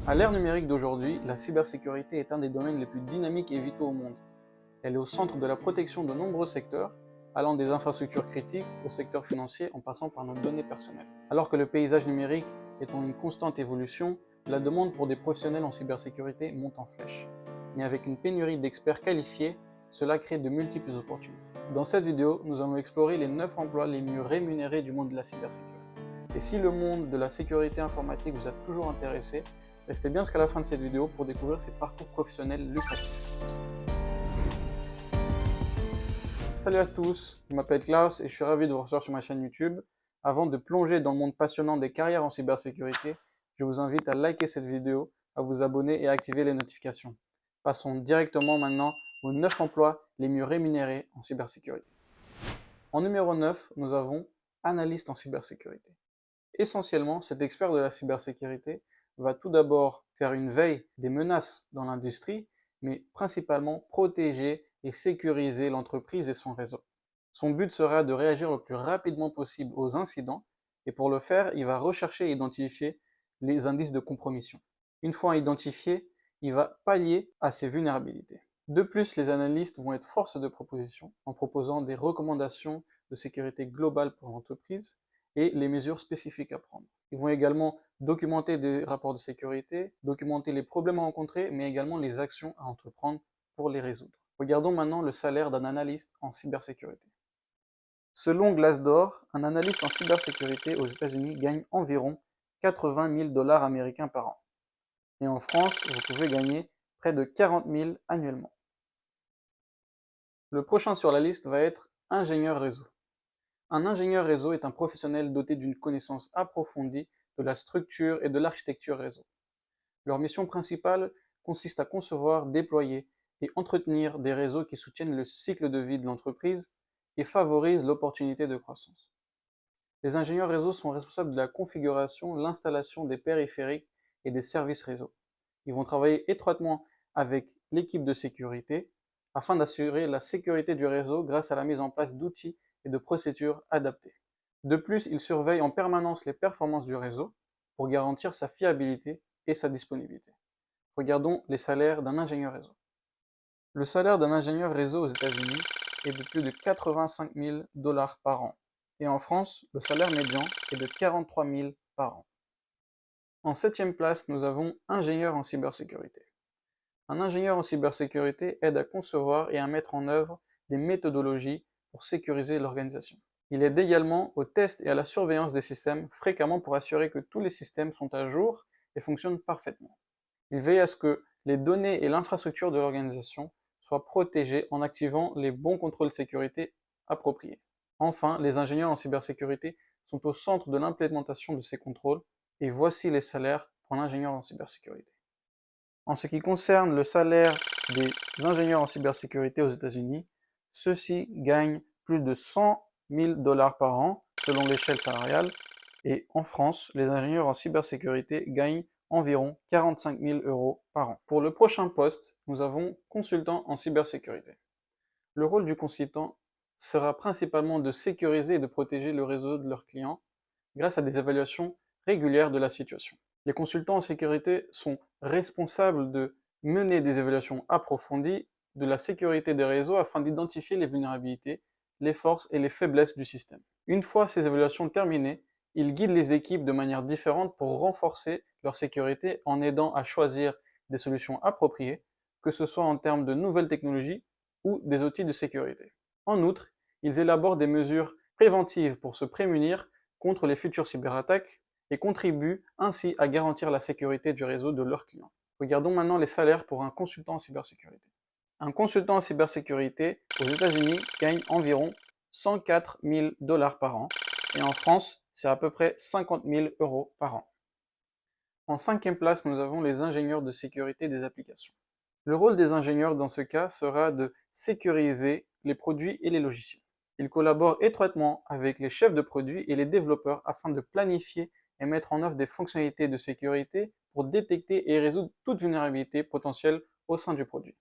À l'ère numérique d'aujourd'hui, la cybersécurité est un des domaines les plus dynamiques et vitaux au monde. Elle est au centre de la protection de nombreux secteurs, allant des infrastructures critiques au secteur financier en passant par nos données personnelles. Alors que le paysage numérique est en une constante évolution, la demande pour des professionnels en cybersécurité monte en flèche. Mais avec une pénurie d'experts qualifiés, cela crée de multiples opportunités. Dans cette vidéo, nous allons explorer les 9 emplois les mieux rémunérés du monde de la cybersécurité. Et si le monde de la sécurité informatique vous a toujours intéressé, restez bien jusqu'à la fin de cette vidéo pour découvrir ces parcours professionnels lucratifs. Salut à tous, je m'appelle Klaus et je suis ravi de vous recevoir sur ma chaîne YouTube. Avant de plonger dans le monde passionnant des carrières en cybersécurité, je vous invite à liker cette vidéo, à vous abonner et à activer les notifications. Passons directement maintenant aux 9 emplois les mieux rémunérés en cybersécurité. En numéro 9, nous avons analyste en cybersécurité. Essentiellement, cet expert de la cybersécurité va tout d'abord faire une veille des menaces dans l'industrie, mais principalement protéger et sécuriser l'entreprise et son réseau. Son but sera de réagir le plus rapidement possible aux incidents, et pour le faire, il va rechercher et identifier les indices de compromission. Une fois identifié, il va pallier à ces vulnérabilités. De plus, les analystes vont être force de proposition en proposant des recommandations de sécurité globale pour l'entreprise et les mesures spécifiques à prendre. Ils vont également documenter des rapports de sécurité, documenter les problèmes à rencontrer, mais également les actions à entreprendre pour les résoudre. Regardons maintenant le salaire d'un analyste en cybersécurité. Selon Glassdoor, un analyste en cybersécurité aux États-Unis gagne environ 80 000 dollars américains par an. Et en France, vous pouvez gagner près de 40 000 annuellement. Le prochain sur la liste va être ingénieur réseau. Un ingénieur réseau est un professionnel doté d'une connaissance approfondie de la structure et de l'architecture réseau. Leur mission principale consiste à concevoir, déployer et entretenir des réseaux qui soutiennent le cycle de vie de l'entreprise et favorisent l'opportunité de croissance. Les ingénieurs réseau sont responsables de la configuration, l'installation des périphériques et des services réseau. Ils vont travailler étroitement avec l'équipe de sécurité afin d'assurer la sécurité du réseau grâce à la mise en place d'outils et de procédures adaptées. De plus, ils surveillent en permanence les performances du réseau pour garantir sa fiabilité et sa disponibilité. Regardons les salaires d'un ingénieur réseau. Le salaire d'un ingénieur réseau aux États-Unis est de plus de 85 000 dollars par an. Et en France, le salaire médian est de 43 000 par an. En 7e place, nous avons ingénieur en cybersécurité. Un ingénieur en cybersécurité aide à concevoir et à mettre en œuvre des méthodologies pour sécuriser l'organisation. Il aide également au test et à la surveillance des systèmes fréquemment pour assurer que tous les systèmes sont à jour et fonctionnent parfaitement. Il veille à ce que les données et l'infrastructure de l'organisation soient protégées en activant les bons contrôles de sécurité appropriés. Enfin, les ingénieurs en cybersécurité sont au centre de l'implémentation de ces contrôles et voici les salaires pour un ingénieur en cybersécurité. En ce qui concerne le salaire des ingénieurs en cybersécurité aux États-Unis, ceux-ci gagnent plus de 100 000 dollars par an selon l'échelle salariale et en France, les ingénieurs en cybersécurité gagnent environ 45 000 euros par an. Pour le prochain poste, nous avons consultant en cybersécurité. Le rôle du consultant sera principalement de sécuriser et de protéger le réseau de leurs clients grâce à des évaluations régulières de la situation. Les consultants en sécurité sont responsables de mener des évaluations approfondies de la sécurité des réseaux afin d'identifier les vulnérabilités, les forces et les faiblesses du système. Une fois ces évaluations terminées, ils guident les équipes de manière différente pour renforcer leur sécurité en aidant à choisir des solutions appropriées, que ce soit en termes de nouvelles technologies ou des outils de sécurité. En outre, ils élaborent des mesures préventives pour se prémunir contre les futures cyberattaques et contribuent ainsi à garantir la sécurité du réseau de leurs clients. Regardons maintenant les salaires pour un consultant en cybersécurité. Un consultant en cybersécurité aux États-Unis gagne environ 104 000 dollars par an et en France, c'est à peu près 50 000 euros par an. En 5e place, nous avons les ingénieurs de sécurité des applications. Le rôle des ingénieurs dans ce cas sera de sécuriser les produits et les logiciels. Ils collaborent étroitement avec les chefs de produits et les développeurs afin de planifier et mettre en œuvre des fonctionnalités de sécurité pour détecter et résoudre toute vulnérabilité potentielle au sein du produit.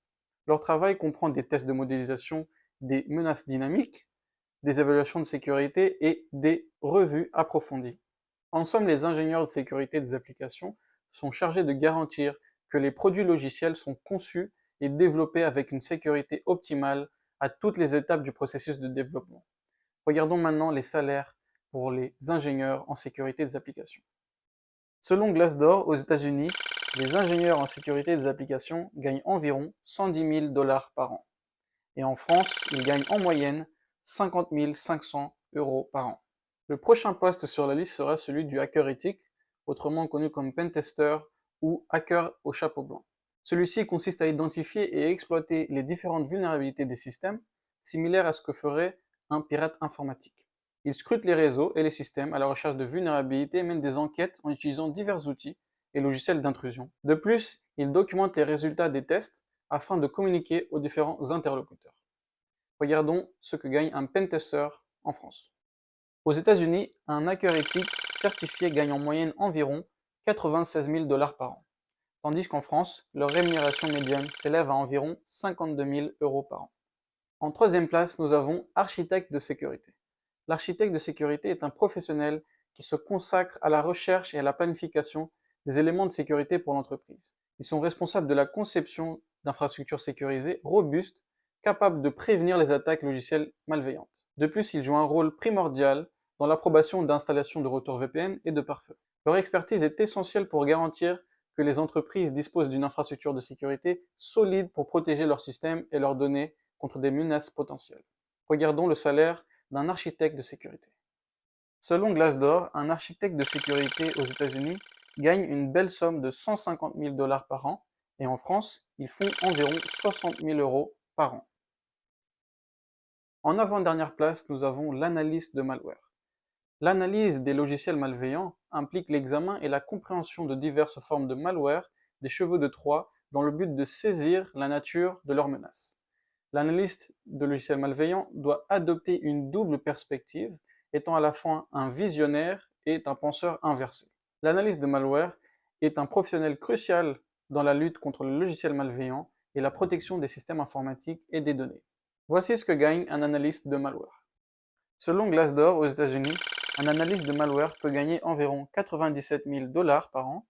Leur travail comprend des tests de modélisation, des menaces dynamiques, des évaluations de sécurité et des revues approfondies. En somme, les ingénieurs de sécurité des applications sont chargés de garantir que les produits logiciels sont conçus et développés avec une sécurité optimale à toutes les étapes du processus de développement. Regardons maintenant les salaires pour les ingénieurs en sécurité des applications. Selon Glassdoor, aux États-Unis, les ingénieurs en sécurité des applications gagnent environ 110 000 $ par an. Et en France, ils gagnent en moyenne 50 500 € par an. Le prochain poste sur la liste sera celui du hacker éthique, autrement connu comme pentester ou hacker au chapeau blanc. Celui-ci consiste à identifier et exploiter les différentes vulnérabilités des systèmes, similaires à ce que ferait un pirate informatique. Il scrute les réseaux et les systèmes à la recherche de vulnérabilités et mène des enquêtes en utilisant divers outils et logiciels d'intrusion. De plus, il documente les résultats des tests afin de communiquer aux différents interlocuteurs. Regardons ce que gagne un pentester en France. Aux États-Unis, un hacker éthique certifié gagne en moyenne environ 96 000 $ par an, tandis qu'en France, leur rémunération médiane s'élève à environ 52 000 € par an. En troisième place, nous avons architecte de sécurité. L'architecte de sécurité est un professionnel qui se consacre à la recherche et à la planification des éléments de sécurité pour l'entreprise. Ils sont responsables de la conception d'infrastructures sécurisées robustes, capables de prévenir les attaques logicielles malveillantes. De plus, ils jouent un rôle primordial dans l'approbation d'installations de retour VPN et de pare-feu. Leur expertise est essentielle pour garantir que les entreprises disposent d'une infrastructure de sécurité solide pour protéger leurs systèmes et leurs données contre des menaces potentielles. Regardons le salaire d'un architecte de sécurité. Selon Glassdoor, un architecte de sécurité aux États-Unis gagne une belle somme de 150 000 $ par an, et en France, ils font environ 60 000 € par an. En avant-dernière place, nous avons l'analyse de malware. L'analyse des logiciels malveillants implique l'examen et la compréhension de diverses formes de malware des cheveux de Troie dans le but de saisir la nature de leurs menaces. L'analyste de logiciels malveillants doit adopter une double perspective, étant à la fois un visionnaire et un penseur inversé. L'analyse de malware est un professionnel crucial dans la lutte contre le logiciel malveillant et la protection des systèmes informatiques et des données. Voici ce que gagne un analyste de malware. Selon Glassdoor aux États-Unis, un analyste de malware peut gagner environ 97 000 $ par an,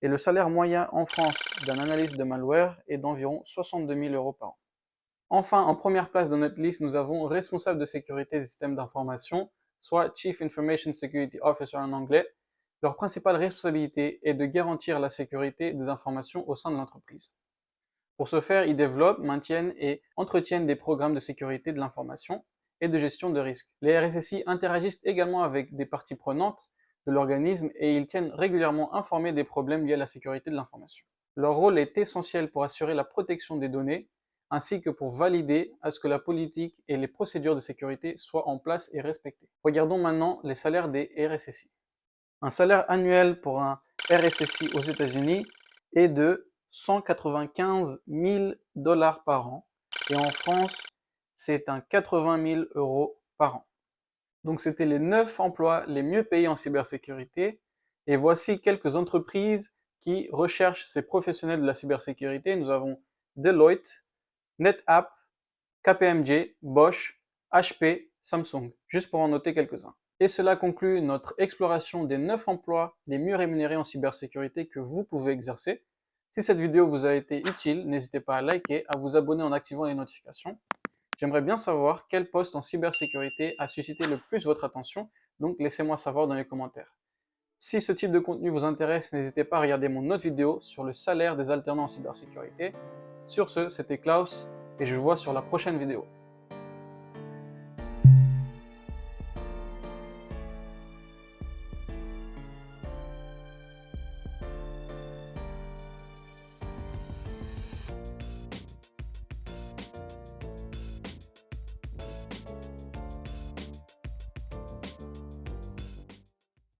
et le salaire moyen en France d'un analyste de malware est d'environ 62 000 € par an. Enfin, en première place de notre liste, nous avons responsable de sécurité des systèmes d'information, soit Chief Information Security Officer en anglais. Leur principale responsabilité est de garantir la sécurité des informations au sein de l'entreprise. Pour ce faire, ils développent, maintiennent et entretiennent des programmes de sécurité de l'information et de gestion de risques. Les RSSI interagissent également avec des parties prenantes de l'organisme et ils tiennent régulièrement informés des problèmes liés à la sécurité de l'information. Leur rôle est essentiel pour assurer la protection des données ainsi que pour valider à ce que la politique et les procédures de sécurité soient en place et respectées. Regardons maintenant les salaires des RSSI. Un salaire annuel pour un RSSI aux États-Unis est de 195 000 $ par an et en France, c'est un 80 000 € par an. Donc c'était les 9 emplois les mieux payés en cybersécurité et voici quelques entreprises qui recherchent ces professionnels de la cybersécurité. Nous avons Deloitte, NetApp, KPMG, Bosch, HP, Samsung, juste pour en noter quelques-uns. Et cela conclut notre exploration des 9 emplois les mieux rémunérés en cybersécurité que vous pouvez exercer. Si cette vidéo vous a été utile, n'hésitez pas à liker, à vous abonner en activant les notifications. J'aimerais bien savoir quel poste en cybersécurité a suscité le plus votre attention, donc laissez-moi savoir dans les commentaires. Si ce type de contenu vous intéresse, n'hésitez pas à regarder mon autre vidéo sur le salaire des alternants en cybersécurité. Sur ce, c'était Klaus et je vous vois sur la prochaine vidéo.